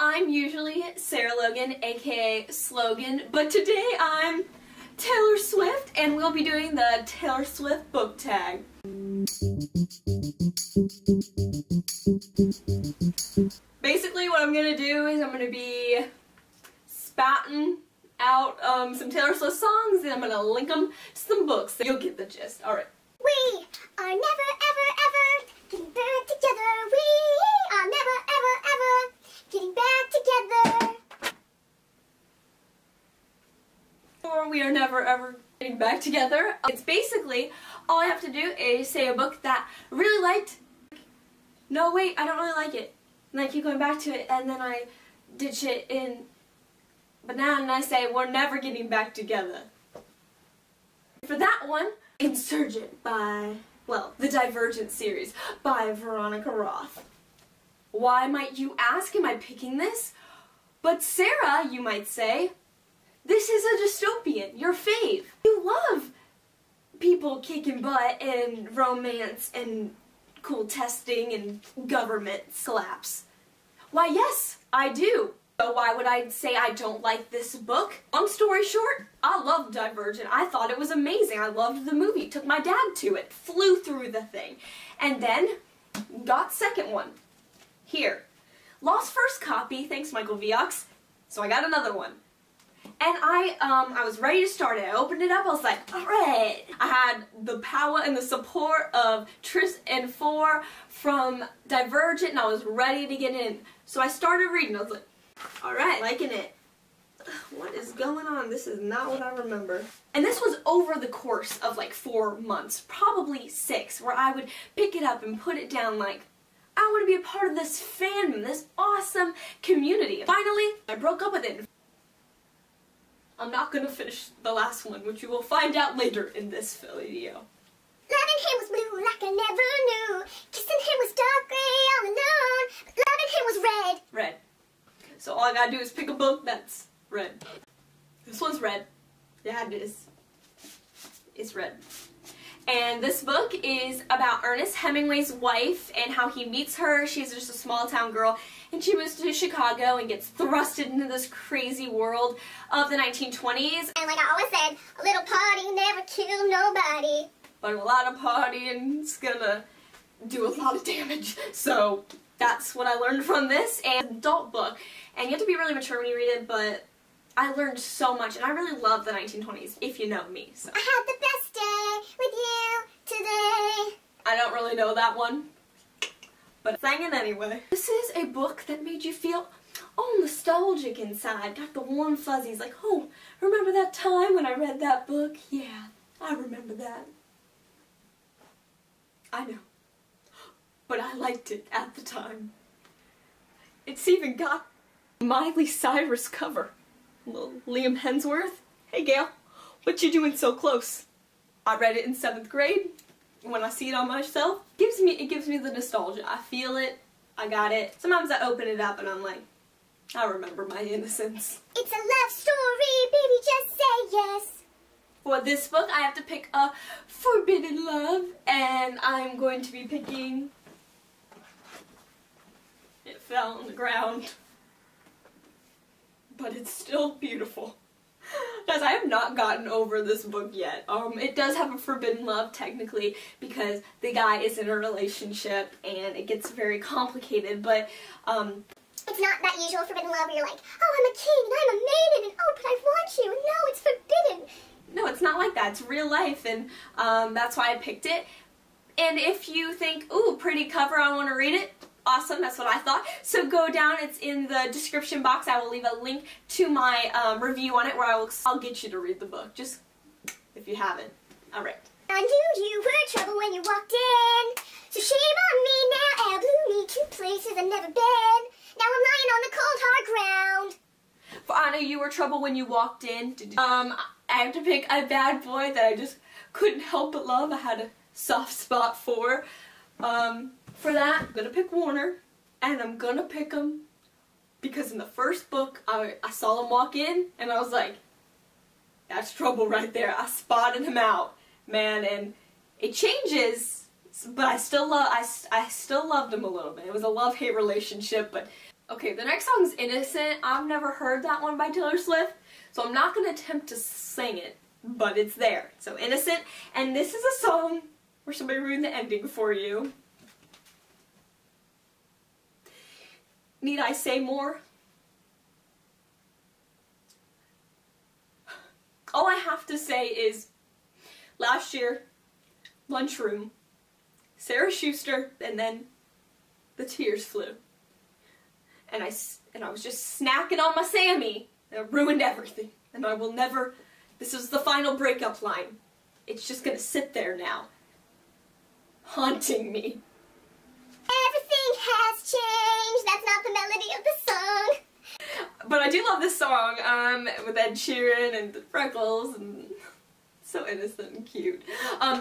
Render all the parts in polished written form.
I'm usually Sarah Logan, aka Slogan, but today I'm Taylor Swift, and we'll be doing the Taylor Swift book tag. Basically what I'm going to do is I'm going to be spouting out some Taylor Swift songs, and I'm going to link them to some books, so you'll get the gist. Alright. We are never ever ever getting back together. We are never ever ever getting back together. Or we are never ever getting back together. It's basically all I have to do is say a book that I really liked. No, wait, I don't really like it. And I keep going back to it, and then I ditch it in banana, and I say we're never getting back together. For that one, Insurgent by, well, the Divergent series by Veronica Roth. Why, might you ask, am I picking this? But Sarah, you might say, this is a dystopian, your fave. You love people kicking butt and romance and cool testing and government slaps. Why, yes, I do. So why would I say I don't like this book? Long story short, I loved Divergent. I thought it was amazing. I loved the movie. Took my dad to it. Flew through the thing. And then got second one. Here. Lost first copy, thanks Michael Viox. So I got another one. And I was ready to start it. I opened it up, I was like, alright! I had the power and the support of Tris and Four from Divergent, and I was ready to get in. So I started reading, I was like, alright, liking it. What is going on? This is not what I remember. And this was over the course of like 4 months, probably 6, where I would pick it up and put it down like, I want to be a part of this fandom, this awesome community. Finally, I broke up with it. I'm not going to finish the last one, which you will find out later in this video. Loving him was blue like I never knew. Kissing him was dark gray all alone. Loving him was red. Red. So all I gotta do is pick a book that's red. This one's red. Yeah, it is. It's red. And this book is about Ernest Hemingway's wife and how he meets her. She's just a small town girl, and she moves to Chicago and gets thrusted into this crazy world of the 1920s. And like I always said, a little party never killed nobody. But a lot of partying's gonna do a lot of damage. So that's what I learned from this. And adult book. And you have to be really mature when you read it, but I learned so much, and I really love the 1920s, if you know me. So. I had the best day with you today. I don't really know that one, but I sang it anyway. This is a book that made you feel, oh, nostalgic inside. Got the warm fuzzies, like, oh, remember that time when I read that book? Yeah, I remember that. I know, but I liked it at the time. It's even got Miley Cyrus cover. Little Liam Hemsworth. Hey Gail, what you doing so close? I read it in 7th grade. When I see it on my shelf, it gives me the nostalgia. I feel it. I got it. Sometimes I open it up and I'm like, I remember my innocence. It's a love story, baby, just say yes. For this book, I have to pick a forbidden love, and I'm going to be picking... It fell on the ground. But it's still beautiful. Guys, I have not gotten over this book yet. It does have a forbidden love, technically, because the guy is in a relationship, and it gets very complicated, but, It's not that usual forbidden love where you're like, oh, I'm a king, and I'm a maiden, and oh, but I want you, and no, it's forbidden. No, it's not like that. It's real life, and, that's why I picked it. And if you think, ooh, pretty cover, I want to read it, awesome, that's what I thought. So go down, it's in the description box. I will leave a link to my review on it where I'll get you to read the book, just if you haven't. Alright. I knew you were trouble when you walked in. So shame on me now, I blew me to places I've never been. Now I'm lying on the cold hard ground. For I knew you were trouble when you walked in. I have to pick a bad boy that I just couldn't help but love. I had a soft spot for. For that, I'm gonna pick Warner, and I'm gonna pick him because in the first book, I saw him walk in, and I was like, that's trouble right there. I spotted him out, man, and it changes, but I still loved him a little bit. It was a love-hate relationship, but Okay, the next song's Innocent. I've never heard that one by Taylor Swift, so I'm not going to attempt to sing it, but it's there. So Innocent, and this is a song where somebody ruined the ending for you. Need I say more? All I have to say is, last year, lunchroom, Sarah Schuster, and then the tears flew. And I was just snacking on my Sammy, and it ruined everything. And I will never, this is the final breakup line. It's just gonna sit there now, haunting me. Everything has changed. That's not the melody of the song. But I do love this song, with Ed Sheeran and the freckles, and so innocent and cute.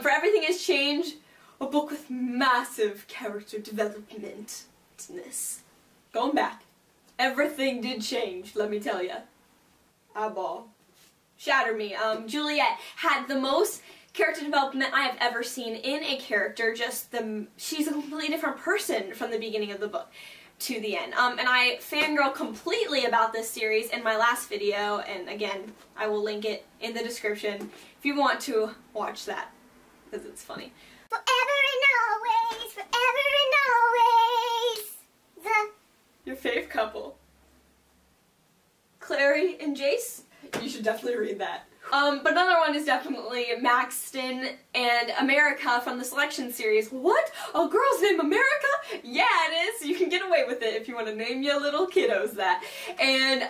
For Everything Has Changed, a book with massive character development. Going back, everything did change, let me tell ya. Eyeball. Shatter me. Juliet had the most character development I have ever seen in a character. She's a completely different person from the beginning of the book to the end. And I fangirl completely about this series in my last video, and again, I will link it in the description if you want to watch that, because it's funny. Forever and always, forever and always. Your fave couple. Clary and Jace? You should definitely read that. But another one is definitely Maxton and America from the Selection series. What? A girl's name America? Yeah, it is. You can get away with it if you want to name your little kiddos that. And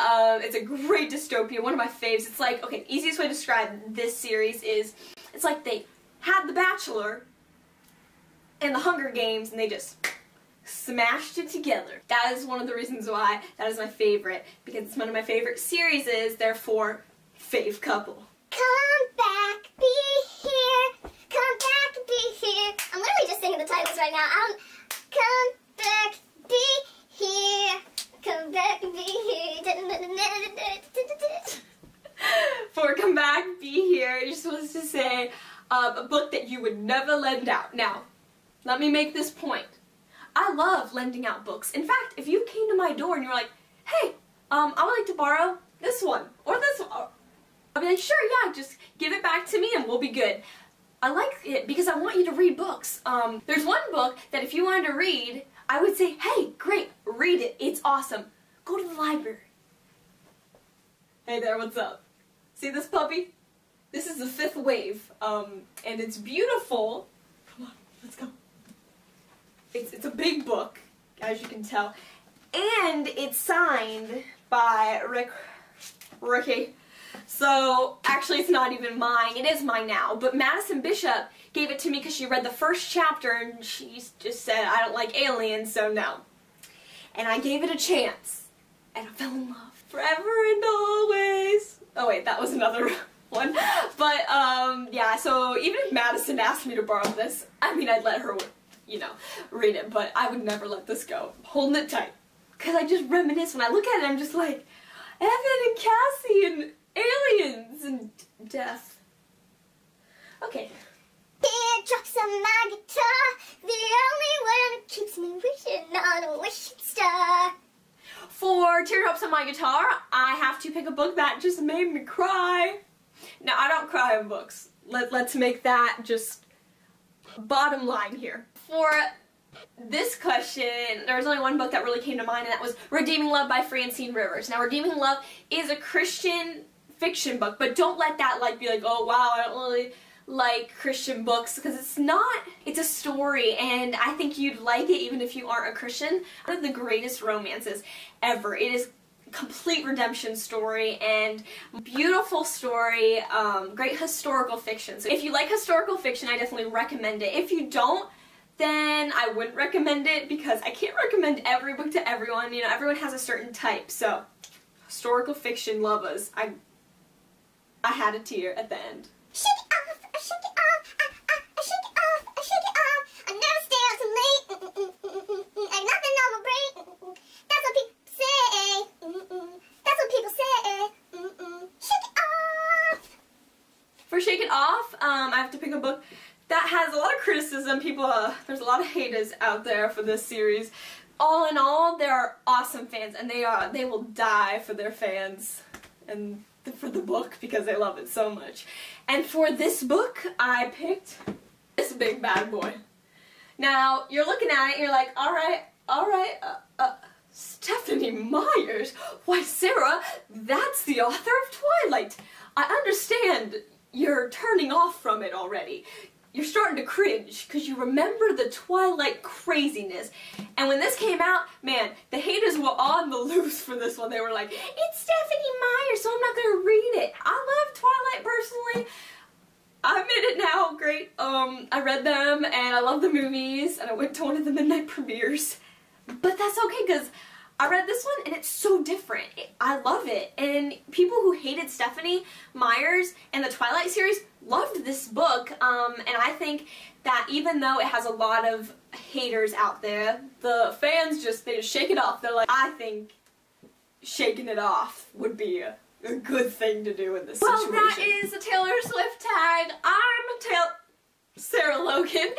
it's a great dystopia, one of my faves. It's like, okay, easiest way to describe this series is, it's like they had The Bachelor and The Hunger Games and they just smashed it together. That is one of the reasons why that is my favorite, because it's one of my favorite series, therefore, fave couple. Come back, be here. Come back, be here. I'm literally just singing the titles right now. Come back, be here. Come back, be here. For Come Back, Be Here, you're supposed to say a book that you would never lend out. Now, let me make this point. I love lending out books. In fact, if you came to my door and you were like, hey, I would like to borrow this one, or this one, I'd be like, sure, yeah, just give it back to me and we'll be good. I like it because I want you to read books. There's one book that if you wanted to read, I would say, hey, great, read it, it's awesome. Go to the library. Hey there, what's up? See this puppy? This is the 5th wave, and it's beautiful. Come on, let's go. It's a big book, as you can tell, and it's signed by Ricky. So, actually it's not even mine, it is mine now, but Madison Bishop gave it to me because she read the first chapter and she just said, I don't like aliens, so no. And I gave it a chance, and I fell in love. Forever and always. Oh wait, that was another one. But, yeah, so even if Madison asked me to borrow this, I mean, I'd let her, you know, read it, but I would never let this go. I'm holding it tight. Because I just reminisce, when I look at it, I'm just like, Evan and Cassie and aliens and death. Okay. Teardrops on my guitar, the only one that keeps me wishing on a wishing star. For Teardrops on My Guitar, I have to pick a book that just made me cry. Now, I don't cry in books. Let's make that just bottom line here. For this question, there was only one book that really came to mind, and that was Redeeming Love by Francine Rivers. Now, Redeeming Love is a Christian fiction book, but don't let that be like, oh wow, I don't really like Christian books, because it's not. It's a story, and I think you'd like it even if you aren't a Christian. One of the greatest romances ever. It is a complete redemption story and beautiful story, great historical fiction. So if you like historical fiction, I definitely recommend it. If you don't, then I wouldn't recommend it, because I can't recommend every book to everyone. You know, everyone has a certain type. So, historical fiction lovers, I had a tear at the end. Shake it off, I shake it off, I shake it off, I shake it off. I never stay out too late. Ain't nothing on my brain. That's what people say. That's what people say. Shake it off. For Shake It Off, I have to pick a book that has a lot of criticism. People, there's a lot of haters out there for this series, all in all, they are awesome fans, and they will die for their fans and for the book because they love it so much. And for this book, I picked this big bad boy. Now, you're looking at it, and you're like, alright, Stephenie Meyers? Why, Sarah, that's the author of Twilight. I understand you're turning off from it already. You're starting to cringe because you remember the Twilight craziness. And when this came out, man, the haters were on the loose for this one. They were like, it's Stephenie Meyers, so I'm not going to read it. I love Twilight personally. I'm in it now, great. I read them, and I love the movies, and I went to one of the midnight premieres. But that's okay, because I read this one, and it's so different. I love it. And people who hated Stephenie Meyers and the Twilight series loved this book, and I think that even though it has a lot of haters out there, the fans they just shake it off. They're like, I think shaking it off would be a good thing to do in this situation. Well, that is a Taylor Swift tag. I'm Sarah Logan,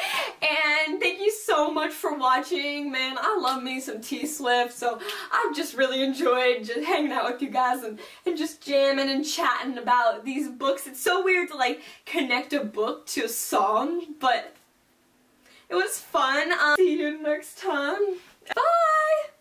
and thank you so much for watching. Man, I love me some T-Swift, so I've just really enjoyed just hanging out with you guys and just jamming and chatting about these books. It's so weird to like connect a book to a song, but it was fun. See you next time. Bye!